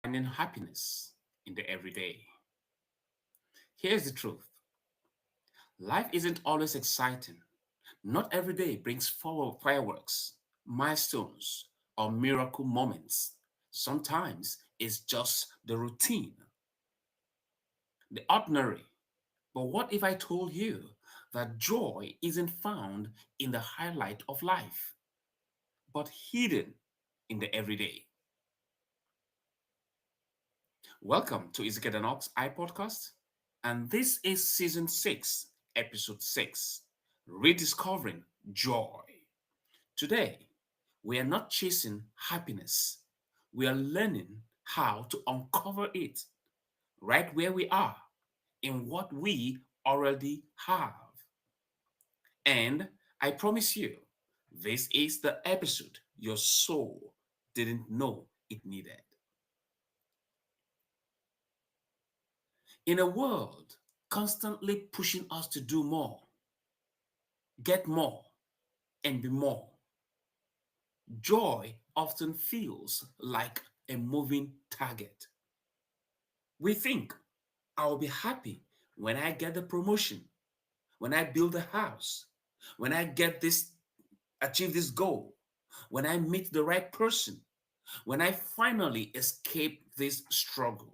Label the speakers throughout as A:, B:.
A: finding happiness in the everyday. Here's the truth: life isn't always exciting. Not every day brings forward fireworks, milestones, or miracle moments. Sometimes it's just the routine, the ordinary. But what if I told you that joy isn't found in the highlight of life, but hidden in the everyday? Welcome to Ezekiel and Ox iPodcast, and this is season 6, episode 6, Rediscovering Joy. Today, we are not chasing happiness, we are learning how to uncover it right where we are in what we already have. And I promise you, this is the episode your soul didn't know it needed. In a world constantly pushing us to do more, get more, and be more, joy often feels like a moving target. We think I'll be happy when I get the promotion, when I build a house, when I achieve this goal, when I meet the right person, when I finally escape this struggle.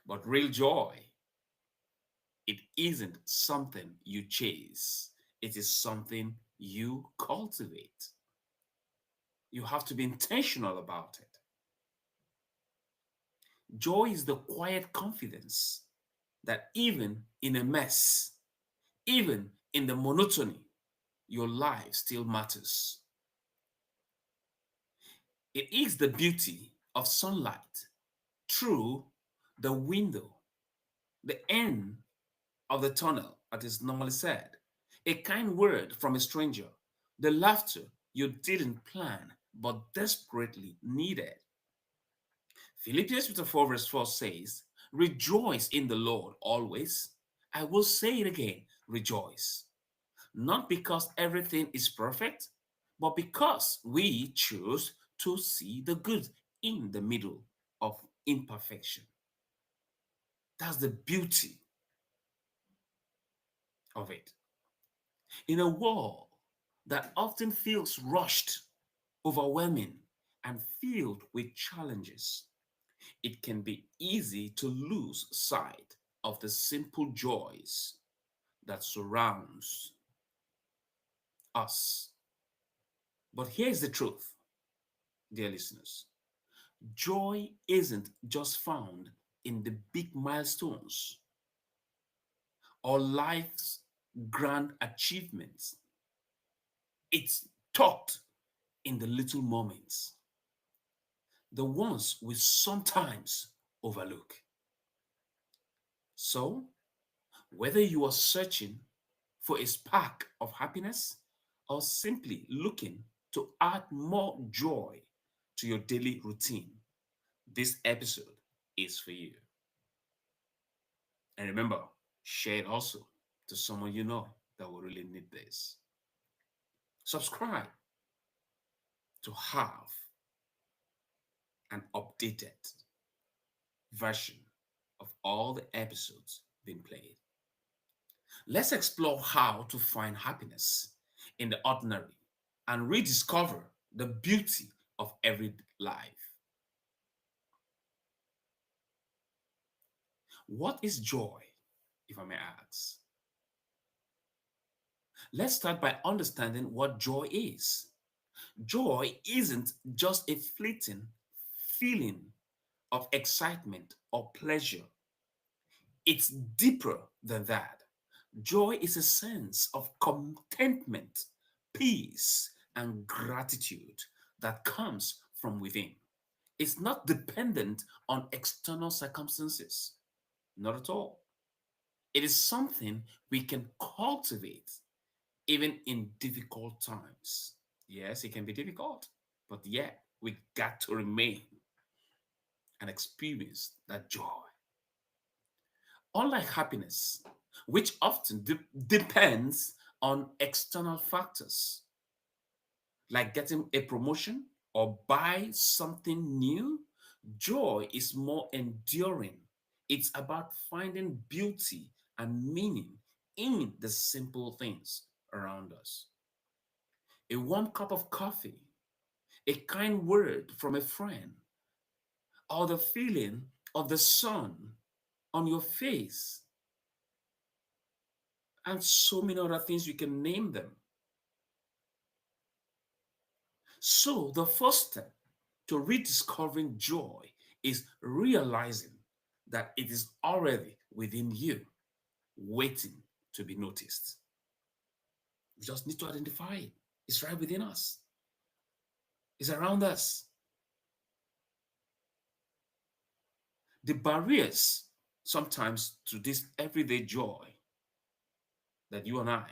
A: But real joy, it isn't something you chase, it is something you cultivate. You have to be intentional about it. Joy is the quiet confidence that even in a mess, even in the monotony, your life still matters. It is the beauty of sunlight through the window, the end of the tunnel, as is normally said, a kind word from a stranger, the laughter you didn't plan but desperately needed. Philippians chapter 4 verse 4 says, rejoice in the Lord always. I will say it again, rejoice. Not because everything is perfect, but because we choose to see the good in the middle of imperfection. That's the beauty of it. In a world that often feels rushed, overwhelming, and filled with challenges, it can be easy to lose sight of the simple joys that surrounds us. But here's the truth, dear listeners. Joy isn't just found in the big milestones or life's grand achievements. It's tucked in the little moments, the ones we sometimes overlook. So, whether you are searching for a spark of happiness or simply looking to add more joy to your daily routine, this episode is for you. And remember, share it also to someone you know that will really need this. Subscribe to have an updated version of all the episodes being played. Let's explore how to find happiness in the ordinary and rediscover the beauty of every life. What is joy, if I may ask? Let's start by understanding what joy is. Joy isn't just a fleeting feeling of excitement or pleasure, it's deeper than that. Joy is a sense of contentment, peace, and gratitude that comes from within. It's not dependent on external circumstances, not at all. It is something we can cultivate even in difficult times. Yes, it can be difficult, but yet we got to remain and experience that joy. Unlike happiness, which often depends on external factors like getting a promotion or buy something new. Joy is more enduring. It's about finding beauty and meaning in the simple things around us. A warm cup of coffee, a kind word from a friend, or the feeling of the sun on your face, and so many other things you can name them. So, the first step to rediscovering joy is realizing that it is already within you, waiting to be noticed. We just need to identify it. It's right within us, it's around us. The barriers sometimes to this everyday joy that you and I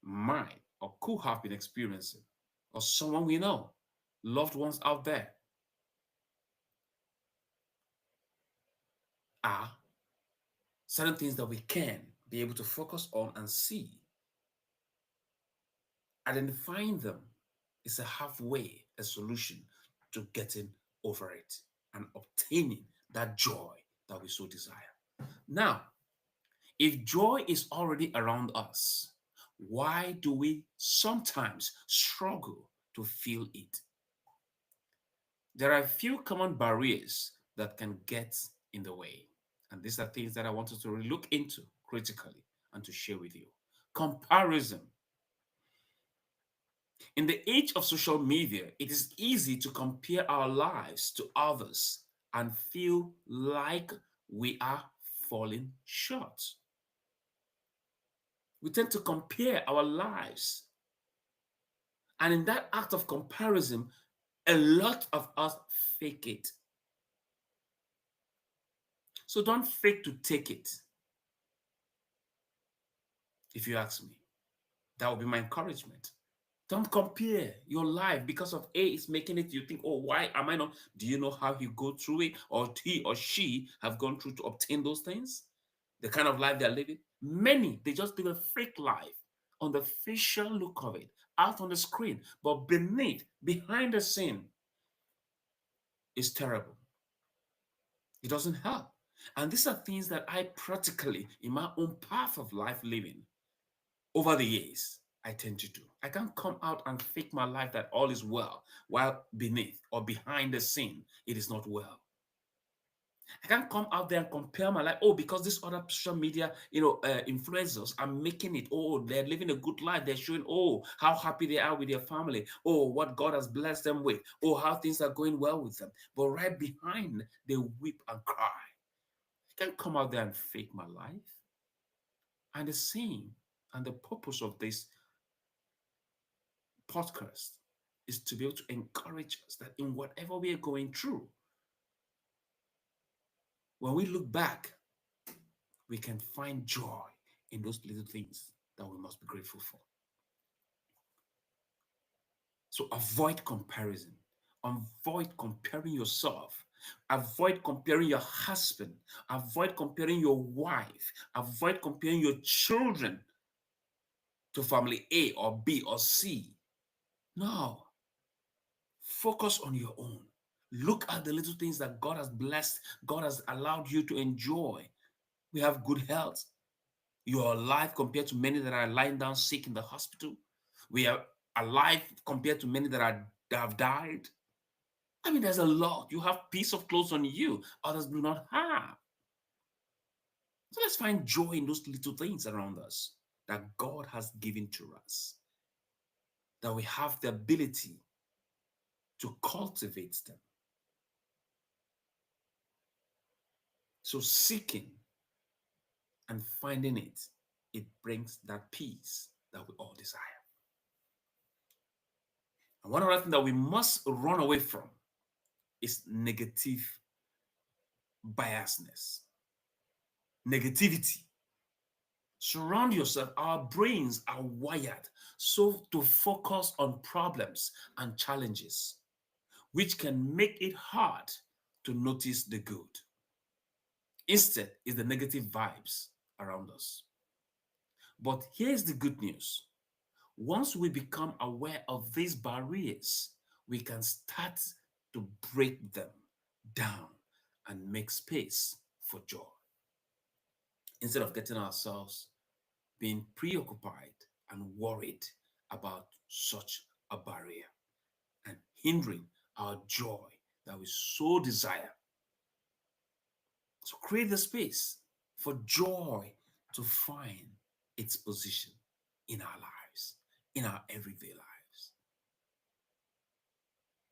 A: might or could have been experiencing, or someone we know, loved ones out there, are certain things that we can be able to focus on and see. Identifying them is a halfway, a solution to getting over it and obtaining that joy that we so desire. Now, if joy is already around us, why do we sometimes struggle to feel it? There are a few common barriers that can get in the way. And these are things that I want us to really look into critically and to share with you. Comparison. In the age of social media, it is easy to compare our lives to others and feel like we are falling short. We tend to compare our lives. And in that act of comparison, a lot of us fake it. So don't fake to take it, if you ask me. That would be my encouragement. Don't compare your life because of A is making it you think, oh, why am I not? Do you know how he go through it or he or she have gone through to obtain those things? The kind of life they're living? Many, they just live a fake life on the facial look of it, out on the screen, but beneath, behind the scene, is terrible. It doesn't help. And these are things that I practically, in my own path of life living, over the years, I tend to do. I can't come out and fake my life that all is well, while beneath or behind the scene, it is not well. I can't come out there and compare my life. Oh, because this other social media, influencers are making it. Oh, they're living a good life. They're showing, oh, how happy they are with their family. Oh, what God has blessed them with. Oh, how things are going well with them. But right behind, they weep and cry. I can't come out there and fake my life. And the same, and the purpose of this podcast is to be able to encourage us that in whatever we are going through, when we look back, we can find joy in those little things that we must be grateful for. So avoid comparison. Avoid comparing yourself. Avoid comparing your husband. Avoid comparing your wife. Avoid comparing your children to family A or B or C. No. Focus on your own. Look at the little things that God has blessed, God has allowed you to enjoy. We have good health. You are alive compared to many that are lying down sick in the hospital. We are alive compared to many that have died. I mean, there's a lot. You have piece of clothes on you, others do not have. So let's find joy in those little things around us that God has given to us, that we have the ability to cultivate them. So seeking and finding it, it brings that peace that we all desire. And one other thing that we must run away from is negative biasness, negativity. Surround yourself. Our brains are wired so to focus on problems and challenges, which can make it hard to notice the good. Instead, is the negative vibes around us. But here's the good news. Once we become aware of these barriers, we can start to break them down and make space for joy instead of getting ourselves being preoccupied and worried about such a barrier and hindering our joy that we so desire. So create the space for joy to find its position in our lives, in our everyday lives.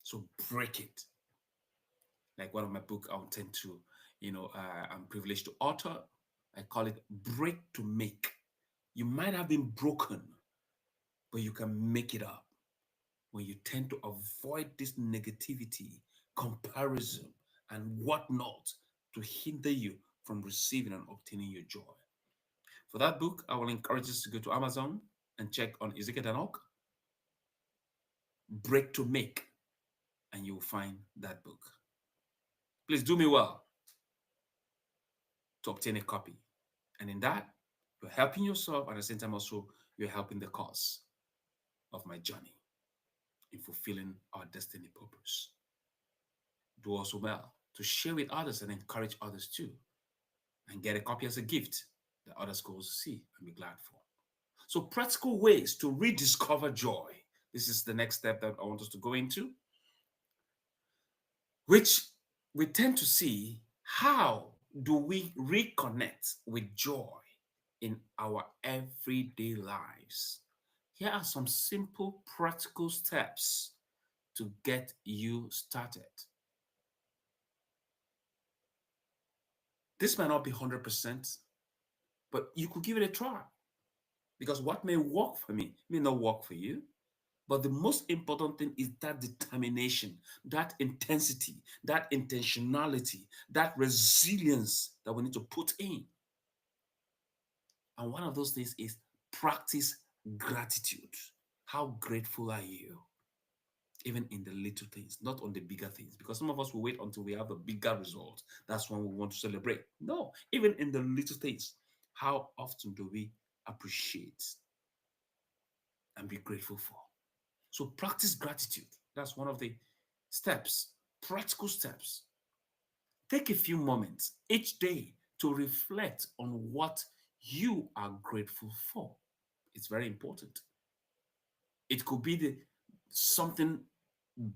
A: So break it. Like one of my book, I'll tend to, I'm privileged to author. I call it Break to Make. You might have been broken, but you can make it up when you tend to avoid this negativity, comparison, and whatnot to hinder you from receiving and obtaining your joy. For that book, I will encourage you to go to Amazon and check on Ezekiel Danok, Break to Make, and you'll find that book. Please do me well to obtain a copy. And in that, you're helping yourself, and at the same time also, you're helping the cause of my journey in fulfilling our destiny purpose. Do also well to share with others and encourage others too, and get a copy as a gift that others can also see and be glad for. So, practical ways to rediscover joy. This is the next step that I want us to go into, which we tend to see how do we reconnect with joy in our everyday lives. Here are some simple practical steps to get you started. This might not be 100%, but you could give it a try because what may work for me may not work for you. But the most important thing is that determination, that intensity, that intentionality, that resilience that we need to put in. And one of those things is practice gratitude. How grateful are you? Even in the little things, not on the bigger things. Because some of us will wait until we have a bigger result. That's when we want to celebrate. No, even in the little things, how often do we appreciate and be grateful for? So practice gratitude. That's one of the steps, practical steps. Take a few moments each day to reflect on what you are grateful for. It's very important. It could be something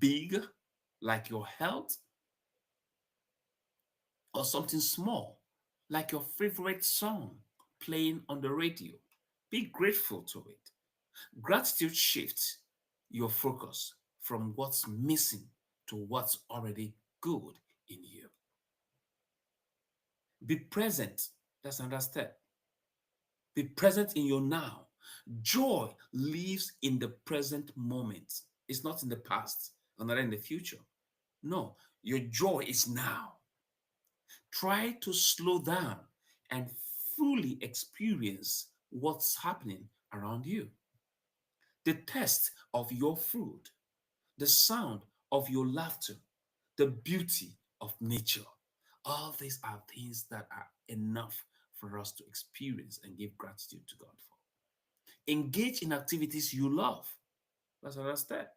A: big like your health or something small like your favorite song playing on the radio. Be grateful to it. Gratitude shifts your focus from what's missing to what's already good in you. Be present. That's another step. Be present in your now. Joy lives in the present moment. It's not in the past or not in the future. No, your joy is now. Try to slow down and fully experience what's happening around you. The taste of your food, the sound of your laughter, the beauty of nature. All these are things that are enough for us to experience and give gratitude to God for. Engage in activities you love. That's another step.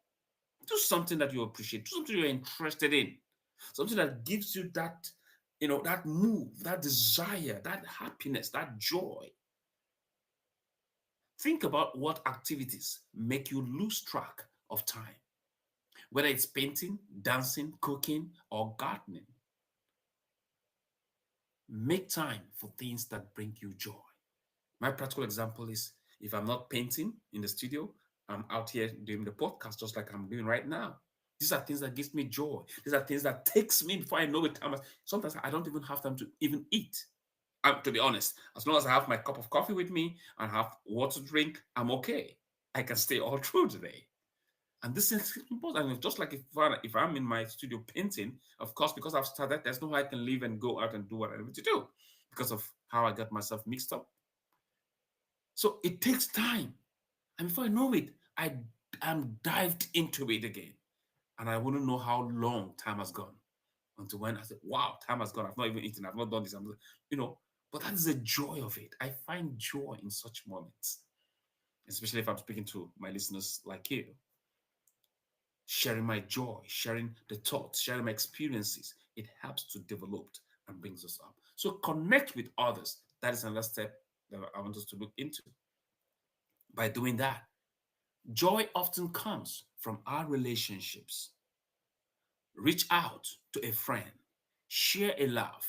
A: Do something that you appreciate, do something you're interested in, something that gives you that, that move, that desire, that happiness, that joy. Think about what activities make you lose track of time, whether it's painting, dancing, cooking, or gardening. Make time for things that bring you joy. My practical example is if I'm not painting in the studio, I'm out here doing the podcast just like I'm doing right now. These are things that gives me joy. These are things that takes me before I know it. Sometimes I don't even have time to even eat. To be honest, as long as I have my cup of coffee with me and have water to drink, I'm okay. I can stay all through the day. And this is important. And just like if I'm in my studio painting, of course, because I've started, there's no way I can leave and go out and do what I need to do because of how I got myself mixed up. So it takes time. And before I know it, I am dived into it again. And I wouldn't know how long time has gone until when I said, wow, time has gone. I've not even eaten. I've not done this. But that is the joy of it. I find joy in such moments, especially if I'm speaking to my listeners like you. sharing my joy, sharing the thoughts, sharing my experiences. It helps to develop and brings us up. So connect with others. That is another step that I want us to look into. By doing that, joy often comes from our relationships. Reach out to a friend, share a laugh,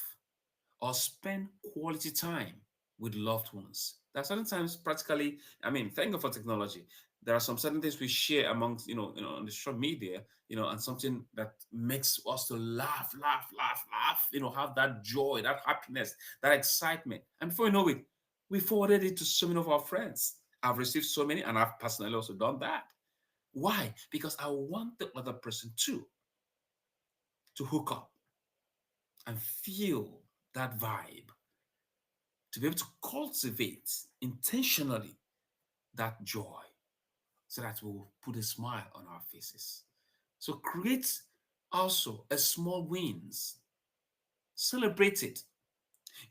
A: or spend quality time with loved ones. There are certain times practically, I mean, thank God for technology. There are some certain things we share amongst, on the social media, and something that makes us to laugh, laugh, laugh, laugh, have that joy, that happiness, that excitement. And before you know it, we forwarded it to so many of our friends. I've received so many, and I've personally also done that. Why? Because I want the other person too to hook up and feel that vibe, to be able to cultivate intentionally that joy so that we'll put a smile on our faces. So create also a small wins. Celebrate it.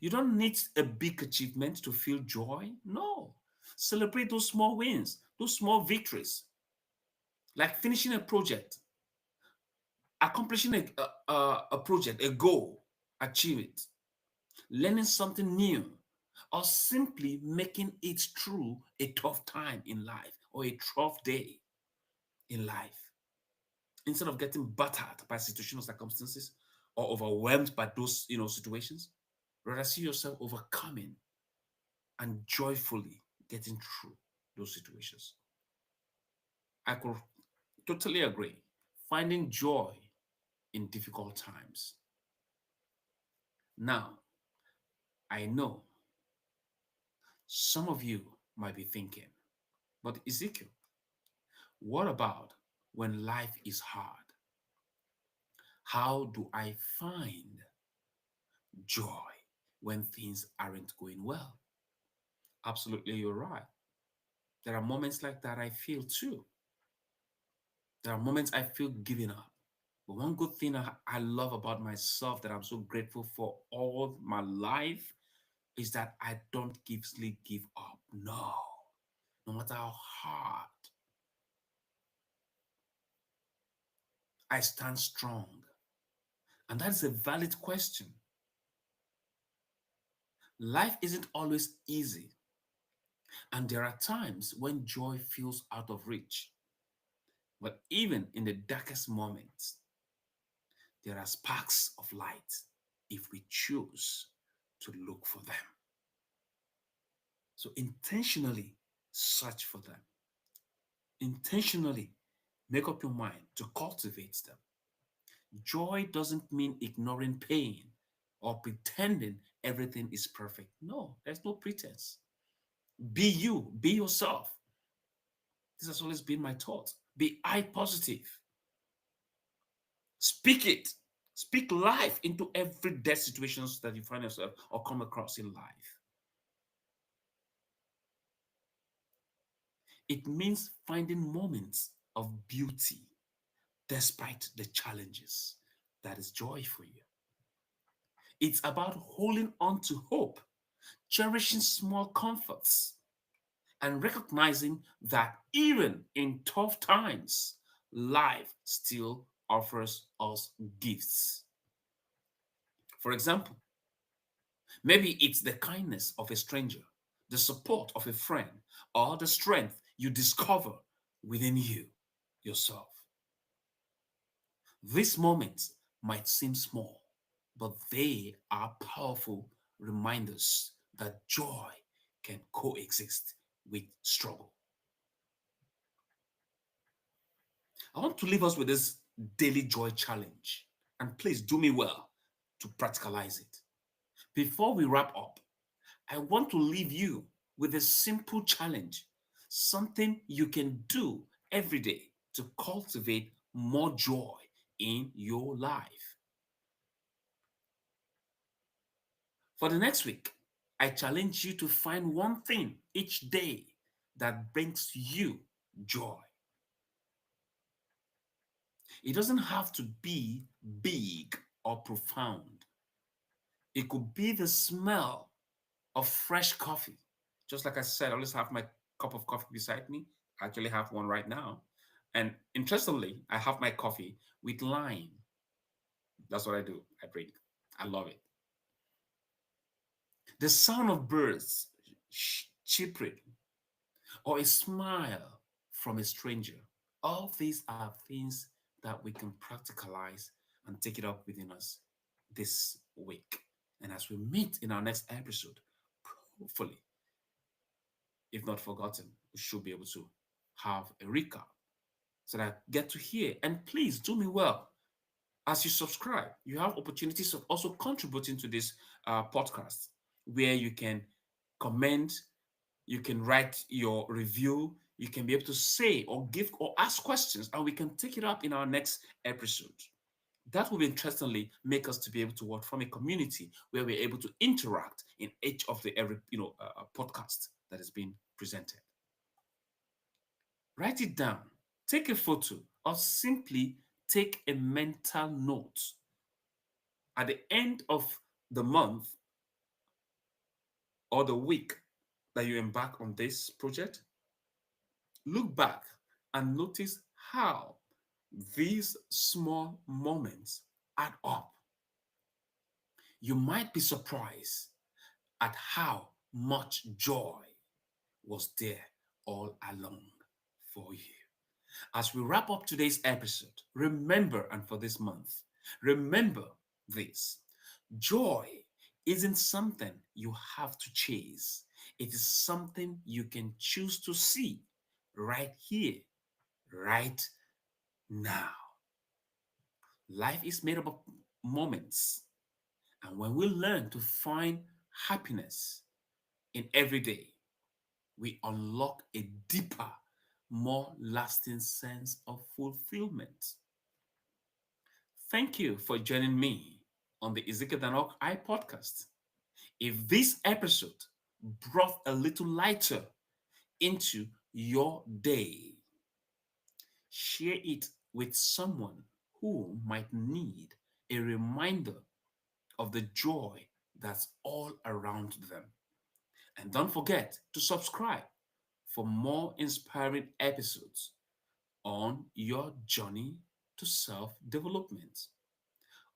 A: You don't need a big achievement to feel joy. No. Celebrate those small wins, those small victories, like finishing a project, accomplishing a project, a goal, achieve it, learning something new, or simply making it through a tough time in life or a tough day in life. Instead of getting battered by situational circumstances or overwhelmed by those situations, rather see yourself overcoming and joyfully getting through those situations. I could totally agree. Finding joy in difficult times. Now, I know some of you might be thinking, but Ezekiel, what about when life is hard? How do I find joy when things aren't going well? Absolutely, you're right. There are moments like that I feel too. There are moments I feel giving up. But one good thing I love about myself that I'm so grateful for all my life is that I don't easily give up. No. No matter how hard, I stand strong. And that is a valid question. Life isn't always easy, and there are times when joy feels out of reach. But even in the darkest moments, there are sparks of light if we choose to look for them. So intentionally search for them. Intentionally make up your mind to cultivate them. Joy doesn't mean ignoring pain or pretending everything is perfect. No, there's no pretense. Be you, be yourself. This has always been my thought. Be I positive. Speak it. Speak life into everyday situations that you find yourself or come across in life. It means finding moments of beauty despite the challenges. That is joy for you. It's about holding on to hope, cherishing small comforts, and recognizing that even in tough times, life still offers us gifts. For example, maybe it's the kindness of a stranger, the support of a friend, or the strength you discover within yourself. These moments might seem small, but they are powerful reminders that joy can coexist with struggle. I want to leave us with this daily joy challenge, and please do me well to practicalize it. Before we wrap up, I want to leave you with a simple challenge, something you can do every day to cultivate more joy in your life. For the next week, I challenge you to find one thing each day that brings you joy. It doesn't have to be big or profound. It could be the smell of fresh coffee. Just like I said, I always have my cup of coffee beside me. I actually have one right now. And interestingly, I have my coffee with lime. That's what I do. I drink. I love it. The sound of birds chirping or a smile from a stranger. All these are things that we can practicalize and take it up within us this week. And as we meet in our next episode, hopefully, if not forgotten, we should be able to have a recap so that I get to hear. And please do me well. As you subscribe, you have opportunities of also contributing to this podcast where you can comment, you can write your review, you can be able to say or give or ask questions, and we can take it up in our next episode. That will interestingly make us to be able to work from a community where we're able to interact in each of the every podcast that is being presented. Write it down, take a photo, or simply take a mental note. At the end of the month or the week that you embark on this project, look back and notice how these small moments add up. You might be surprised at how much joy was there all along for you. As we wrap up today's episode, remember, and for this month, remember this: joy isn't something you have to chase, it is something you can choose to see right here, right now. Life is made up of moments, and when we learn to find happiness in every day, we unlock a deeper, more lasting sense of fulfillment. Thank you for joining me on the Ezekiel Danok I podcast. If this episode brought a little lighter into your day, share it with someone who might need a reminder of the joy that's all around them. And don't forget to subscribe for more inspiring episodes on your journey to self development.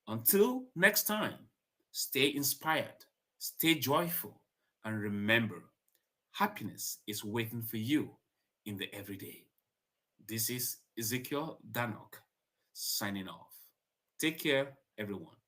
A: Until next time, stay inspired, stay joyful, and remember, happiness is waiting for you in the everyday. This is Ezekiel Danok signing off. Take care, everyone.